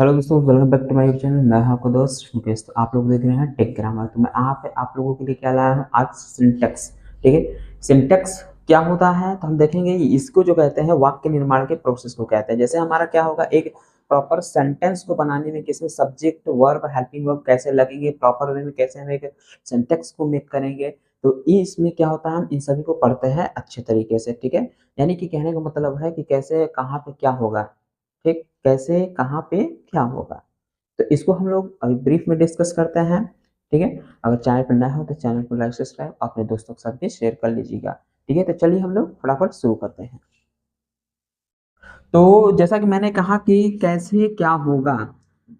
Hello दोस्तों, welcome back to my YouTube channel. मैं हूं आपका दोस्त मुकेश। तो आप लोग देख रहे हैं टेक ग्रामर। तो मैं आप लोगों के लिए क्या लाया हूं आज, सिंटेक्स। ठीक है, सिंटेक्स क्या होता है तो हम देखेंगे। इसको जो कहते हैं वाक्य निर्माण के प्रोसेस को कहते हैं। जैसे हमारा क्या होगा, एक प्रॉपर सेंटेंस को बनाने में किसमें सब्जेक्ट वर्ब हेल्पिंग वर्ब कैसे लगेंगे, प्रॉपर वे में कैसे हम एक सेंटेक्स को मेक करेंगे। तो इसमें क्या होता है, हम इन सभी को पढ़ते हैं अच्छे तरीके से। ठीक है, यानी कि कहने का मतलब है कि कैसे कहाँ पे क्या होगा। ठीक, कैसे कहाँ पे क्या होगा, तो इसको हम लोग अभी ब्रीफ में डिस्कस करते हैं। ठीक है, अगर चैनल पर नया हो तो चैनल को लाइक सब्सक्राइब अपने दोस्तों के साथ भी शेयर कर लीजिएगा। ठीक है, तो चलिए हम लोग फटाफट शुरू करते हैं। तो जैसा कि मैंने कहा कि कैसे क्या होगा।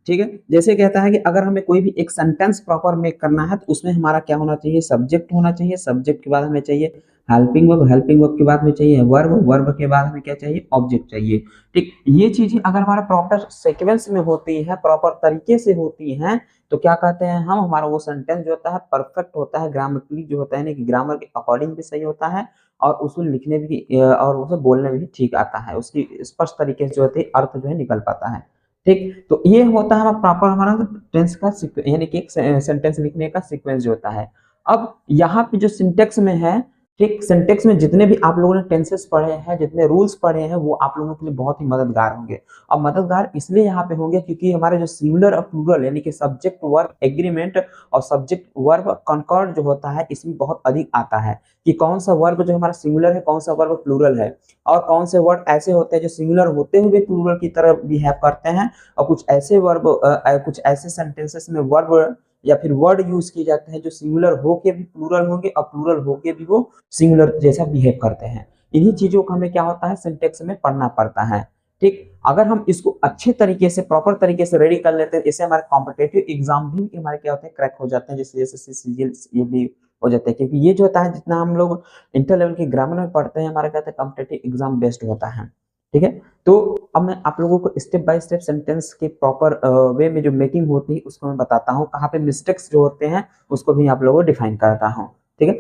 ठीक है, जैसे कहता है कि अगर हमें कोई भी एक सेंटेंस प्रॉपर मेक करना है तो उसमें हमारा क्या होना चाहिए, सब्जेक्ट होना चाहिए। सब्जेक्ट के बाद हमें चाहिए हेल्पिंग वर्ब, हेल्पिंग वर्ब के बाद में चाहिए वर्ब, वर्ब के बाद हमें क्या चाहिए, ऑब्जेक्ट चाहिए। ठीक, ये चीजें अगर हमारा प्रॉपर सीक्वेंस में होती है, प्रॉपर तरीके से होती हैं, तो क्या कहते हैं हम, हमारा वो सेंटेंस जो होता है परफेक्ट होता है, ग्रामेटिकली जो होता है ना कि ग्रामर के अकॉर्डिंग भी सही होता है, और उसको लिखने भी और उसे बोलने में भी ठीक आता है। उसकी स्पष्ट तरीके से जो होती है अर्थ जो है निकल पाता है। ठीक, तो ये होता है हमारा प्रॉपर हमारा टेंस का यानी कि एक सेंटेंस लिखने का सीक्वेंस जो होता है। अब यहाँ पे जो सिंटेक्स में है, ठीक, सिंटेक्स में जितने भी आप लोगों ने टेंसेस पढ़े हैं, जितने रूल्स पढ़े हैं, वो आप लोगों के लिए बहुत ही मददगार होंगे। और मददगार इसलिए यहाँ पे होंगे क्योंकि हमारे जो सिंगुलर और प्लूरल यानी कि सब्जेक्ट वर्ब एग्रीमेंट और सब्जेक्ट वर्ब कॉन्कॉर्ड जो होता है, इसमें बहुत अधिक आता है कि कौन सा वर्ब जो हमारा सिंगुलर है, कौन सा वर्ब प्लूरल है, और कौन से वर्ड ऐसे होते हैं जो सिंगुलर होते हुए प्लूरल की तरह बिहेव करते हैं, और कुछ ऐसे वर्ब कुछ ऐसे सेंटेंसेस में वर्ब या फिर वर्ड यूज किए जाते हैं जो सिंगुलर होके भी प्लूरल होंगे और प्लूरल होके भी वो सिंगुलर जैसा बिहेव करते हैं। इन्हीं चीजों को हमें क्या होता है, सिंटेक्स में पढ़ना पड़ता है। ठीक, अगर हम इसको अच्छे तरीके से प्रॉपर तरीके से रेडी कर लेते हैं, इससे हमारे कॉम्पिटेटिव एग्जाम भी हमारे क्या होते हैं, क्रैक हो जाते हैं, जैसे जैसे सीजीएल ये भी हो जाते हैं। क्योंकि ये जो होता है, जितना हम लोग इंटर लेवल की ग्रामर में पढ़ते हैं, हमारा कहते हैं कॉम्पिटेटिव एग्जाम बेस्ड होता है। ठीक है, तो अब मैं आप लोगों को स्टेप बाय स्टेप सेंटेंस के प्रॉपर वे में जो मेकिंग होती है उसको मैं बताता हूँ, कहाँ पे मिस्टेक्स जो होते हैं उसको भी आप लोगों को डिफाइन करता हूँ। ठीक है,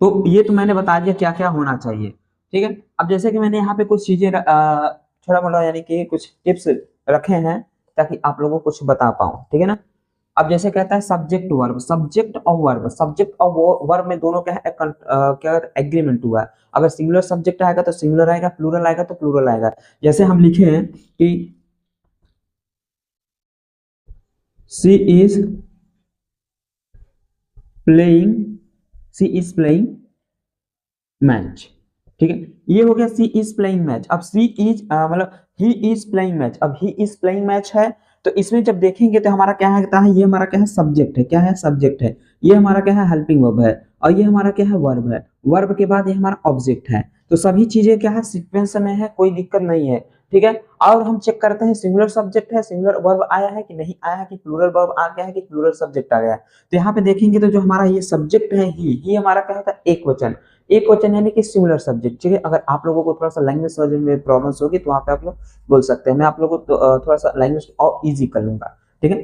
तो ये तो मैंने बता दिया क्या क्या होना चाहिए। ठीक है, अब जैसे कि मैंने यहाँ पे कुछ चीजें छोटा मोटा यानी कि कुछ टिप्स रखे हैं ताकि आप लोगों को कुछ बता पाऊँ। ठीक है ना, अब जैसे कहता है सब्जेक्ट वर्ब, सब्जेक्ट और वर्ब, सब्जेक्ट और वर्ब में दोनों क्या है, क्या एग्रीमेंट हुआ है। अगर सिंगुलर सब्जेक्ट आएगा तो सिंगुलर आएगा, प्लूरल आएगा तो प्लूरल आएगा। जैसे हम लिखे हैं कि she is playing, she is playing match. ठीक है, ये हो गया सी इज प्लेइंग मैच। अब सी इज मतलब ही इज प्लेइंग मैच। अब ही इज प्लेइंग मैच है, तो इसमें जब देखेंगे तो हमारा क्या है, ये हमारा क्या है, सब्जेक्ट है। क्या है, सब्जेक्ट है। ये हमारा क्या है, हेल्पिंग वर्ब है। और ये हमारा क्या है, वर्ब है। वर्ब के बाद ये हमारा ऑब्जेक्ट है। तो सभी चीजें क्या है, सीक्वेंस में है, कोई दिक्कत नहीं है। ठीक है, और हम चेक करते हैं सिंगुलर सब्जेक्ट है, सिंगुलर वर्ब आया है कि नहीं आया है, कि प्लूरल वर्ब आ गया है कि प्लूरल सब्जेक्ट आ गया है। तो यहाँ पे देखेंगे तो जो हमारा ये सब्जेक्ट है, ही हमारा क्या होता है, एक वचन। एक वचन यानी कि सिंगुलर सब्जेक्ट। ठीक है, अगर आप लोगों को थोड़ा सा लैंग्वेज समझने में प्रॉब्लम्स होगी तो वहां पे आप लोग बोल सकते हैं, मैं आप लोगों को थोड़ा सा लैंग्वेज और इजी कर लूंगा। ठीक है,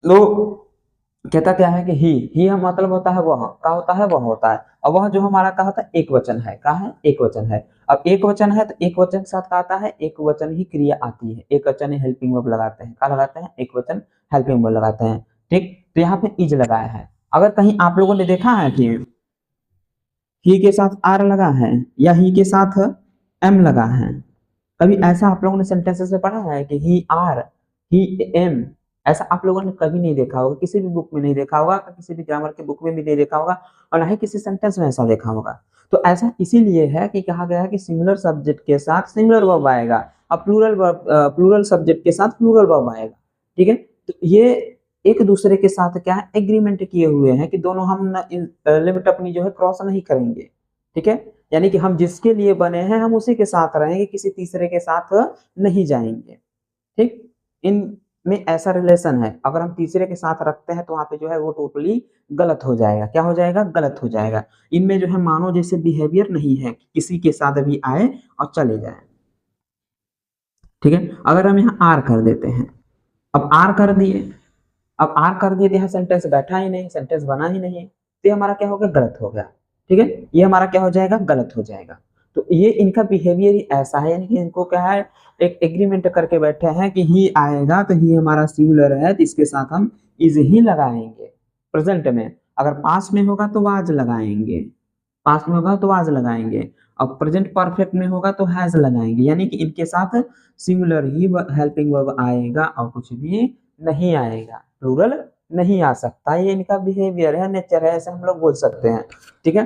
तो कहता क्या है कि ही हम मतलब होता है वह, का होता है वह होता है। और वह जो हमारा का होता है, एक वचन है। का है, एक वचन है। अब एक वचन है तो एक वचन के साथ का आता है, एक वचन ही क्रिया आती है। एक वचन हेल्पिंग वर्ब लगाते हैं, का लगाते हैं, एक वचन हेल्पिंग वर्ब लगाते हैं। ठीक, तो यहाँ पे इज लगाया है। अगर कहीं आप लोगों ने देखा है कि ही के साथ आर लगा है या ही के साथ एम लगा है, कभी ऐसा आप लोगों ने सेंटेंसेस में पढ़ा है कि ही आर, ही एम? ऐसा आप लोगों ने कभी नहीं देखा होगा, किसी भी बुक में नहीं देखा होगा, किसी भी ग्रामर के बुक में भी नहीं देखा होगा, और ना ही किसी सेंटेंस में ऐसा देखा होगा। तो ऐसा इसीलिए है कि कहा गया है कि सिंगुलर सब्जेक्ट के साथ सिंगुलर वर्ब आएगा, और प्लूरल वर्ब प्लूरल सब्जेक्ट के साथ प्लूरल वर्ब आएगा। ठीक है, तो ये एक दूसरे के साथ क्या है, एग्रीमेंट किए हुए हैं कि दोनों हम लिमिट अपनी जो है क्रॉस नहीं करेंगे। ठीक है, यानी कि हम जिसके लिए बने हैं हम उसी के साथ रहेंगे, किसी तीसरे के साथ नहीं जाएंगे। ठीक, इन में ऐसा रिलेशन है। अगर हम तीसरे के साथ रखते हैं तो वहां पे जो है वो टोटली गलत हो जाएगा। क्या हो जाएगा, गलत हो जाएगा। इनमें जो है मानो जैसे बिहेवियर नहीं है कि किसी के साथ भी आए और चले जाए। ठीक है, अगर हम यहाँ आर कर देते हैं, अब आर कर दिए, अब आर कर दिए तो यहाँ सेंटेंस बैठा ही नहीं, सेंटेंस बना ही नहीं, तो ये हमारा क्या हो गया, गलत हो गया। ठीक है, ये हमारा क्या हो जाएगा, गलत हो जाएगा। तो ये इनका बिहेवियर ही ऐसा है, यानी कि इनको क्या है, एक एग्रीमेंट करके बैठे हैं कि ही आएगा तो ही हमारा सिंगुलर है, तो इसके साथ हम इज ही लगाएंगे। प्रेजेंट में अगर पास में होगा तो वाज लगाएंगे, पास में होगा तो वाज लगाएंगे, अब प्रेजेंट परफेक्ट में होगा तो हैज लगाएंगे, यानी कि इनके साथ सिंगुलर ही हेल्पिंग वर्ब आएगा और कुछ भी नहीं आएगा, प्लूरल नहीं आ सकता। ये इनका बिहेवियर है, नेचर है, ऐसे हम लोग बोल सकते हैं। ठीक है,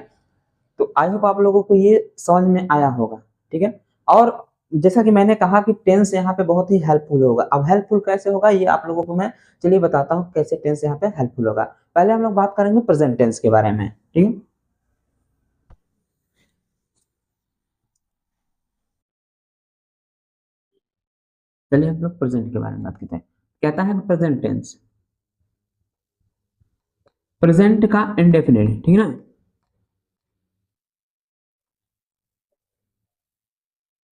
तो आई होप आप लोगों को ये समझ में आया होगा। ठीक है, और जैसा कि मैंने कहा कि टेंस यहाँ पे बहुत ही हेल्पफुल होगा। अब हेल्पफुल कैसे होगा ये आप लोगों को मैं चलिए बताता हूँ कैसे टेंस यहाँ पे हेल्पफुल होगा। पहले हम लोग बात करेंगे प्रेजेंट टेंस के बारे में। ठीक है, चलिए हम लोग प्रेजेंट के बारे में बात करते हैं। कहता है प्रेजेंट टेंस, प्रेजेंट का इंडेफिनिट, ठीक है ना।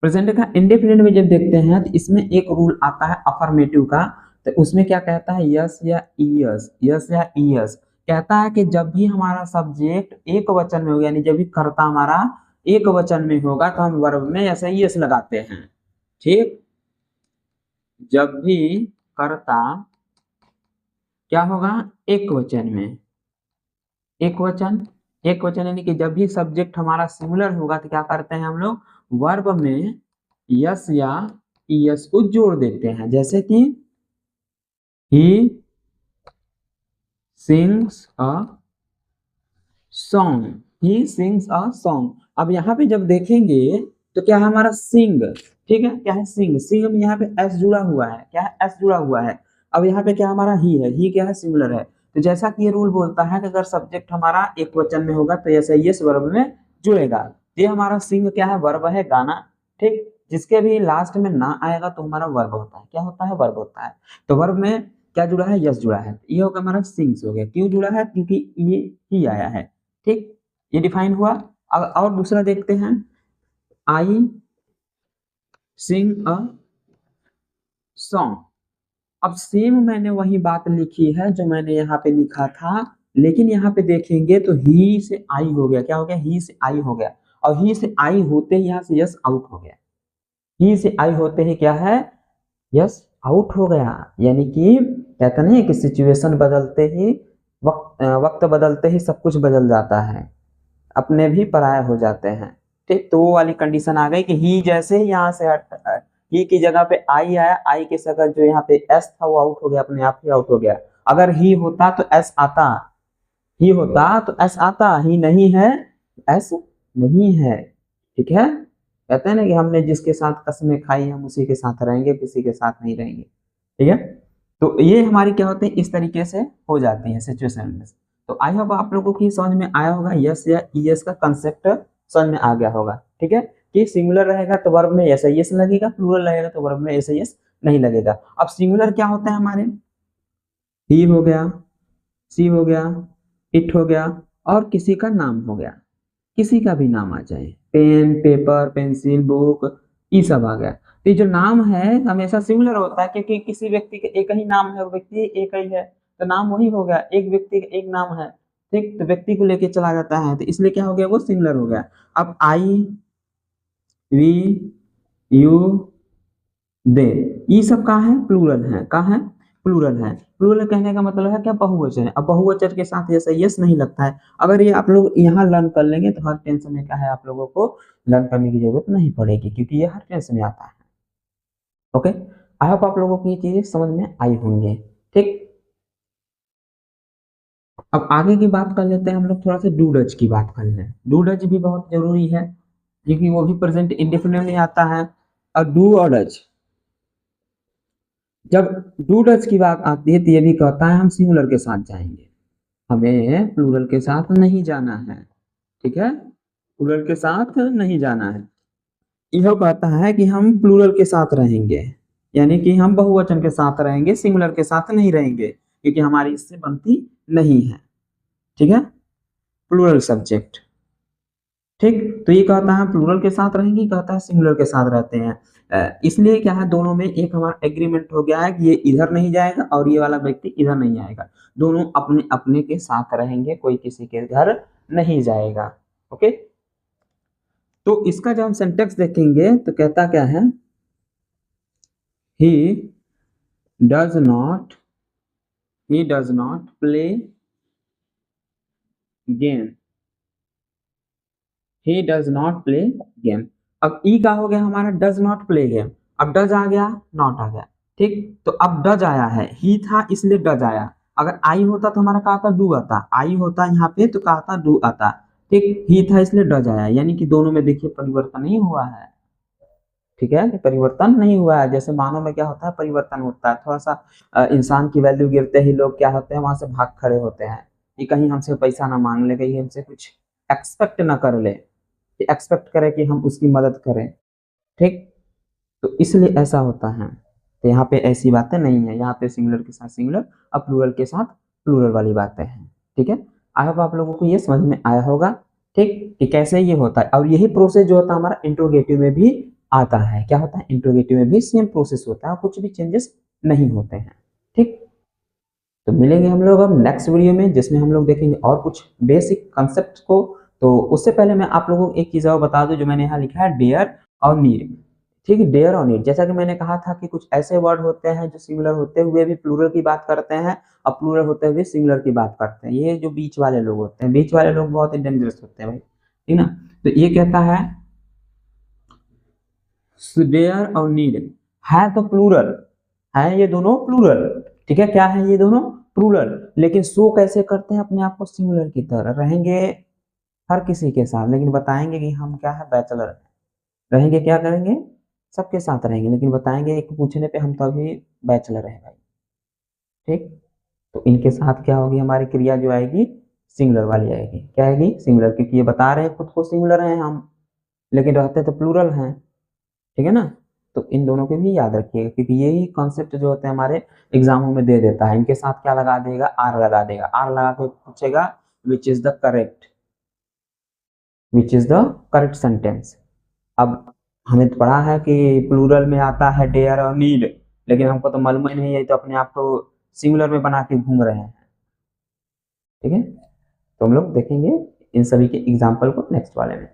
प्रेजेंट का इंडेफिनिट में जब देखते हैं तो इसमें एक रूल आता है अफर्मेटिव का, तो उसमें क्या कहता है, यस या ईयस, यस या ईयस। कहता है कि जब भी हमारा सब्जेक्ट एक वचन में होगा, यानी जब भी कर्ता हमारा एक वचन में होगा तो हम वर्ब में यस या ईयस लगाते हैं। ठीक, जब भी कर्ता क्या होगा, एक वचन में, एक वचन, एक वचन यानी कि जब भी सब्जेक्ट हमारा सिंगुलर होगा तो क्या करते हैं हम लोग, वर्ब में यस या ईएस को जोड़ देते हैं। जैसे कि he sings a song, he sings a song. अब यहाँ पे जब देखेंगे तो क्या है हमारा सिंग, ठीक है, क्या है सिंग, सिंग में यहाँ पे एस जुड़ा हुआ है, क्या है एस जुड़ा हुआ है। अब यहाँ पे क्या हमारा ही है, ही क्या है सिंगुलर है। तो जैसा कि ये रूल बोलता है कि अगर सब्जेक्ट हमारा एक वचन में होगा तो ऐसा ये वर्ब में जुड़ेगा। ये हमारा सिंग क्या है, वर्ब है गाना। ठीक, जिसके भी लास्ट में ना आएगा तो हमारा वर्ब होता है, क्या होता है, वर्ब होता है। तो वर्ब में क्या जुड़ा है, यस जुड़ा है, ये होगा हमारा सिंग्स हो गया। क्यों जुड़ा है, क्योंकि ये ही आया है। ठीक, ये डिफाइन हुआ। अब और दूसरा देखते हैं, आई सिंग अ सॉन्ग। अब सेम मैंने वही बात लिखी है जो मैंने यहाँ पे लिखा था, लेकिन यहाँ पे देखेंगे तो ही से आई हो गया, क्या हो गया, ही से आई हो गया। और ही से आई होते ही यहाँ से यस आउट हो गया, ही से आई होते ही क्या है, यस आउट हो गया। यानी कि कहते नहीं कि सिचुएशन बदलते ही, वक्त बदलते ही सब कुछ बदल जाता है, अपने भी पराये हो जाते हैं। ठीक, तो वो वाली कंडीशन आ गई कि ही जैसे ही यहाँ से ही की जगह पे आई आया, आई के जगह जो यहाँ पे एस था वो आउट हो गया, अपने आप ही आउट हो गया। अगर ही होता तो एस आता, ही होता तो एस आता, ही नहीं है एस नहीं है। ठीक है, कहते हैं ना कि हमने जिसके साथ कसमें खाई हम उसी के साथ रहेंगे, किसी के साथ नहीं रहेंगे। ठीक है, तो ये हमारी क्या होती है, इस तरीके से हो जाती है सिचुएशन में। तो आई होप आप लोगों की समझ में आया होगा, यस या ईएस का कंसेप्ट समझ में आ गया होगा। ठीक है, कि सिंगुलर रहेगा तो वर्ब में यस यस लगेगा, प्लूरल रहेगा तो वर्ब में यस यस नहीं लगेगा। अब सिंगुलर क्या होता है हमारे, ही हो गया, सी हो गया, इट हो गया, और किसी का नाम हो गया, किसी का भी नाम आ जाए, पेन पेपर पेंसिल बुक, ये सब आ गया। तो ये जो नाम है हमेशा सिंगुलर होता है, क्योंकि किसी व्यक्ति का एक ही नाम है, वो व्यक्ति एक ही है, तो नाम वही हो गया, एक व्यक्ति का एक नाम है। ठीक, तो व्यक्ति को लेके चला जाता है, तो इसलिए क्या हो गया, वो सिंगुलर हो गया। अब आई वी यू दे, ये सब कहाँ है, प्लूरल है, कहाँ है, प्लूरल है। प्लूरल कहने का मतलब है क्या, बहुवचन है। अब बहुवचन के साथ जैसे यस नहीं लगता है। अगर ये आप लोग यहाँ लर्न कर लेंगे तो हर टेंशन में क्या है, आप लोगों को लर्न करने की जरूरत नहीं पड़ेगी, क्योंकि ये हर टेंशन में आता है। ओके, आई होप आप लोगों को ये चीजें समझ में आई होंगे। ठीक, अब आगे की बात कर लेते हैं हम लोग, थोड़ा सा डू डच की बात कर लें। डू डच भी बहुत जरूरी है, क्योंकि वो भी प्रेजेंट इंडेफिनिट में आता है। और डू और डच, जब डू डच की बात आती है तो ये भी कहता है हम सिंगुलर के साथ जाएंगे, हमें प्लूरल के साथ नहीं जाना है। ठीक है, प्लूरल के साथ नहीं जाना है। यह कहता है कि हम प्लूरल के साथ रहेंगे, यानी कि हम बहुवचन के साथ रहेंगे, सिंगुलर के साथ नहीं रहेंगे, क्योंकि हमारी इससे बनती नहीं है। ठीक है, प्लूरल सब्जेक्ट। ठीक, तो ये कहता है प्लूरल के साथ रहेंगे, कहता है सिंगुलर के साथ रहते हैं। इसलिए क्या है, दोनों में एक हमारा एग्रीमेंट हो गया है कि ये इधर नहीं जाएगा और ये वाला व्यक्ति इधर नहीं आएगा, दोनों अपने अपने के साथ रहेंगे, कोई किसी के घर नहीं जाएगा। ओके, तो इसका जब हम सिंटेक्स देखेंगे तो कहता क्या है, he does not play game, he does not play game। अब ई का हो गया हमारा डज नॉट प्ले गेम, अब डज आ गया, नॉट आ गया, ठीक। तो अब डज आया है, ही था इसलिए डज आया। अगर आई होता तो हमारा क्या आता, डू आता। आई होता यहाँ पे तो क्या आता, डू आता, ठीक। ही था इसलिए डज आया, यानी कि दोनों में देखिए परिवर्तन नहीं हुआ है, ठीक है, परिवर्तन नहीं हुआ है। जैसे मानव में क्या होता है, परिवर्तन होता है, थोड़ा सा इंसान की वैल्यू गिरते ही लोग क्या होते हैं, वहां से भाग खड़े होते हैं कि कहीं हमसे पैसा ना मांग ले, कहीं हमसे कुछ एक्सपेक्ट ना कर ले, एक्सपेक्ट करे कि हम उसकी मदद करें, ठीक। तो इसलिए ऐसा होता है। तो यहाँ पे ऐसी बातें नहीं है, यहाँ पे सिंगुलर के साथ सिंगुलर और प्लूरल के साथ प्लूरल वाली बातें हैं, ठीक है। आई होप आप लोगों को ये समझ में आया होगा, ठीक, कि कैसे ये होता है। और यही प्रोसेस जो होता है हमारा इंट्रोगेटिव में भी आता है। क्या होता है, इंट्रोगेटिव में भी सेम प्रोसेस होता है, कुछ भी चेंजेस नहीं होते हैं, ठीक। तो मिलेंगे हम लोग अब नेक्स्ट वीडियो में, जिसमें हम लोग देखेंगे और कुछ बेसिक कंसेप्ट को। तो उससे पहले मैं आप लोगों को एक चीज और बता दूं, जो मैंने यहाँ लिखा है डेयर और नीड, ठीक है। डेयर और नीड, जैसा कि मैंने कहा था कि कुछ ऐसे वर्ड होते हैं जो सिंगुलर होते हुए भी प्लूरल की बात करते हैं और प्लूरल होते हुए सिंगुलर की बात करते हैं। ये जो बीच वाले लोग होते हैं, बीच वाले लोग बहुत ही डेंजरस होते हैं भाई, ठीक ना। तो ये कहता है डेयर और नीड है तो प्लूरल है, ये दोनों प्लूरल, ठीक है। क्या है, ये दोनों प्लूरल, लेकिन शो कैसे करते हैं अपने आप को, सिंगुलर की तरह रहेंगे हर किसी के साथ, लेकिन बताएंगे कि हम क्या है, बैचलर रहेंगे, क्या करेंगे, सबके साथ रहेंगे, लेकिन बताएंगे एक पूछने पे हम तो अभी बैचलर है भाई, ठीक। तो इनके साथ क्या होगी, हमारी क्रिया जो आएगी सिंगुलर वाली आएगी। क्या आएगी, सिंगुलर, क्योंकि ये बता रहे हैं खुद को सिंगुलर हैं हम, लेकिन रहते तो प्लूरल हैं, ठीक है ना। तो इन दोनों को भी याद रखिएगा, क्योंकि यही कॉन्सेप्ट जो होते हैं हमारे एग्जामों में दे देता है। इनके साथ क्या लगा देगा, आर लगा देगा, आर लगा के पूछेगा which is the correct, which is the correct sentence. अब हमें तो पढ़ा है कि प्लूरल में आता है डेयर और नीड, लेकिन हमको तो मालूम ही नहीं है, तो अपने आप को सिंगुलर में बना के घूम रहे हैं, ठीक है। तो हम लोग देखेंगे इन सभी के एग्जाम्पल को नेक्स्ट वाले में।